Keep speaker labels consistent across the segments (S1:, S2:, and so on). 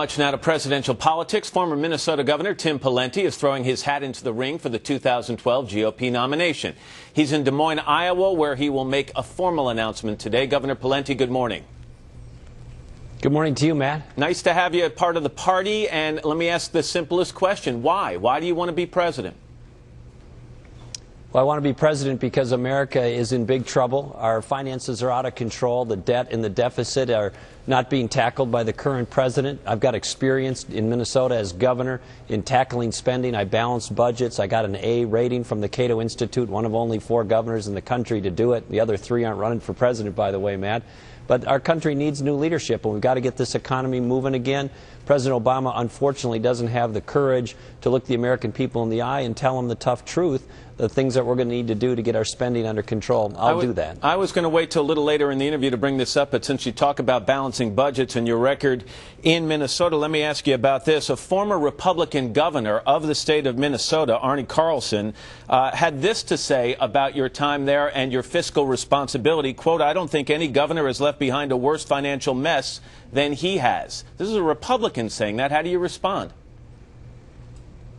S1: Much now to presidential politics. Former Minnesota Governor Tim Pawlenty is throwing his hat into the ring for the 2012 GOP nomination. He's in Des Moines, Iowa, where he will make a formal announcement today. Governor Pawlenty, good morning.
S2: Good morning to you, Matt.
S1: Nice to have you a part of the party. And let me ask the simplest question. Why? Why do you want to be president?
S2: Well, I want to be president because America is in big trouble. Our finances are out of control. The debt and the deficit are not being tackled by the current president. I've got experience in Minnesota as governor in tackling spending. I balanced budgets. I got an A rating from the Cato Institute, one of only 4 governors in the country to do it. The other 3 aren't running for president, by the way, Matt. But our country needs new leadership, and we've got to get this economy moving again. President Obama, unfortunately, doesn't have the courage to look the American people in the eye and tell them the tough truth, the things that we're going to need to do to get our spending under control. I'll do that.
S1: I was going to wait till a little later in the interview to bring this up, but since you talk about balancing budgets and your record in Minnesota, let me ask you about this. A former Republican governor of the state of Minnesota, Arne Carlson, had this to say about your time there and your fiscal responsibility. Quote, "I don't think any governor has left behind a worse financial mess than he has." This is a Republican saying that. How do you respond?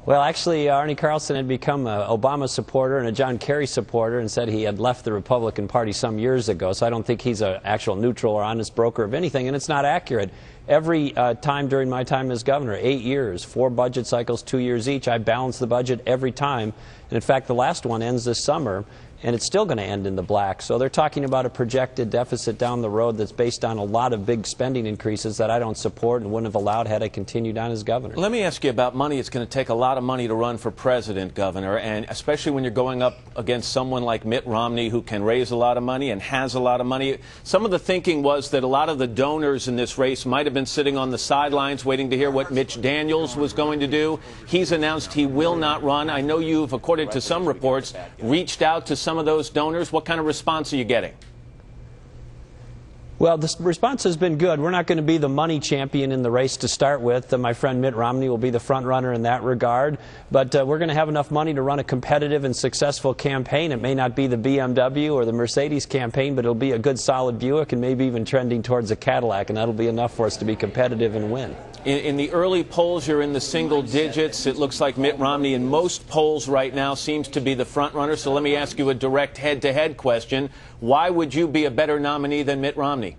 S2: Well, actually, Arne Carlson had become an Obama supporter and a John Kerry supporter and said he had left the Republican Party some years ago, so I don't think he's an actual neutral or honest broker of anything, and it's not accurate. Every time during my time as governor, 8 years, 4 budget cycles, 2 years each, I balanced the budget every time, and in fact, the last one ends this summer, and it's still going to end in the black. So they're talking about a projected deficit down the road that's based on a lot of big spending increases that I don't support and wouldn't have allowed had I continued on as governor.
S1: Let me ask you about money. It's going to take a lot of money to run for president, Governor, and especially when you're going up against someone like Mitt Romney who can raise a lot of money and has a lot of money. Some of the thinking was that a lot of the donors in this race might have been sitting on the sidelines waiting to hear what Mitch Daniels was going to do. He's announced he will not run. I know you've, according to some reports, reached out to some of those donors. What kind of response are you getting?
S2: Well, the response has been good. We're not going to be the money champion in the race to start with. My friend Mitt Romney will be the front runner in that regard. But we're going to have enough money to run a competitive and successful campaign. It may not be the BMW or the Mercedes campaign, but it'll be a good solid Buick and maybe even trending towards a Cadillac, and that'll be enough for us to be competitive and win.
S1: In the early polls, you're in the single digits. It looks like Mitt Romney in most polls right now seems to be the front runner. So let me ask you a direct head-to-head question. Why would you be a better nominee than Mitt Romney?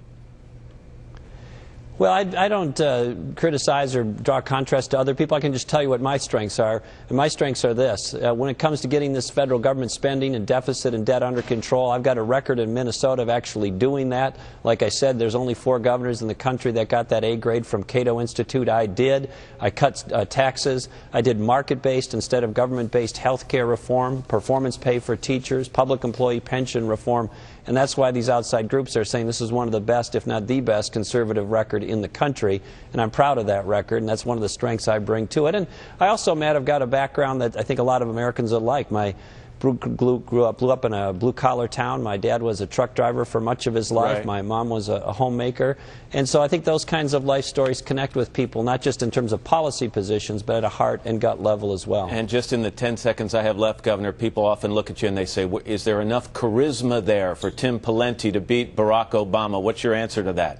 S2: Well, I don't criticize or draw contrast to other people. I can just tell you what my strengths are. And my strengths are this. When it comes to getting this federal government spending and deficit and debt under control, I've got a record in Minnesota of actually doing that. Like I said, there's only 4 governors in the country that got that A grade from Cato Institute. I did. I cut taxes. I did market-based instead of government-based health care reform, performance pay for teachers, public employee pension reform. And that's why these outside groups are saying this is one of the best, if not the best, conservative record in the country. And I'm proud of that record, and that's one of the strengths I bring to it. And I also, Matt, have got a background that I think a lot of Americans will like. My grew up in a blue-collar town. My dad was a truck driver for much of his life.
S1: Right.
S2: My mom was a homemaker. And so I think those kinds of life stories connect with people, not just in terms of policy positions, but at a heart and gut level as well.
S1: And just in the 10 seconds I have left, Governor, people often look at you and they say, is there enough charisma there for Tim Pawlenty to beat Barack Obama? What's your answer to that?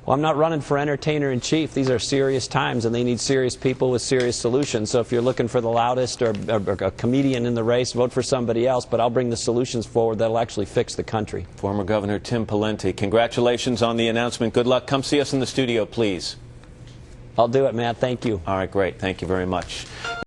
S2: Well, I'm not running for entertainer-in-chief. These are serious times, and they need serious people with serious solutions. So if you're looking for the loudest or a comedian in the race, vote for somebody else, but I'll bring the solutions forward that'll actually fix the country.
S1: Former Governor Tim Pawlenty, congratulations on the announcement. Good luck. Come see us in the studio, please.
S2: I'll do it, Matt. Thank you.
S1: All right, great. Thank you very much.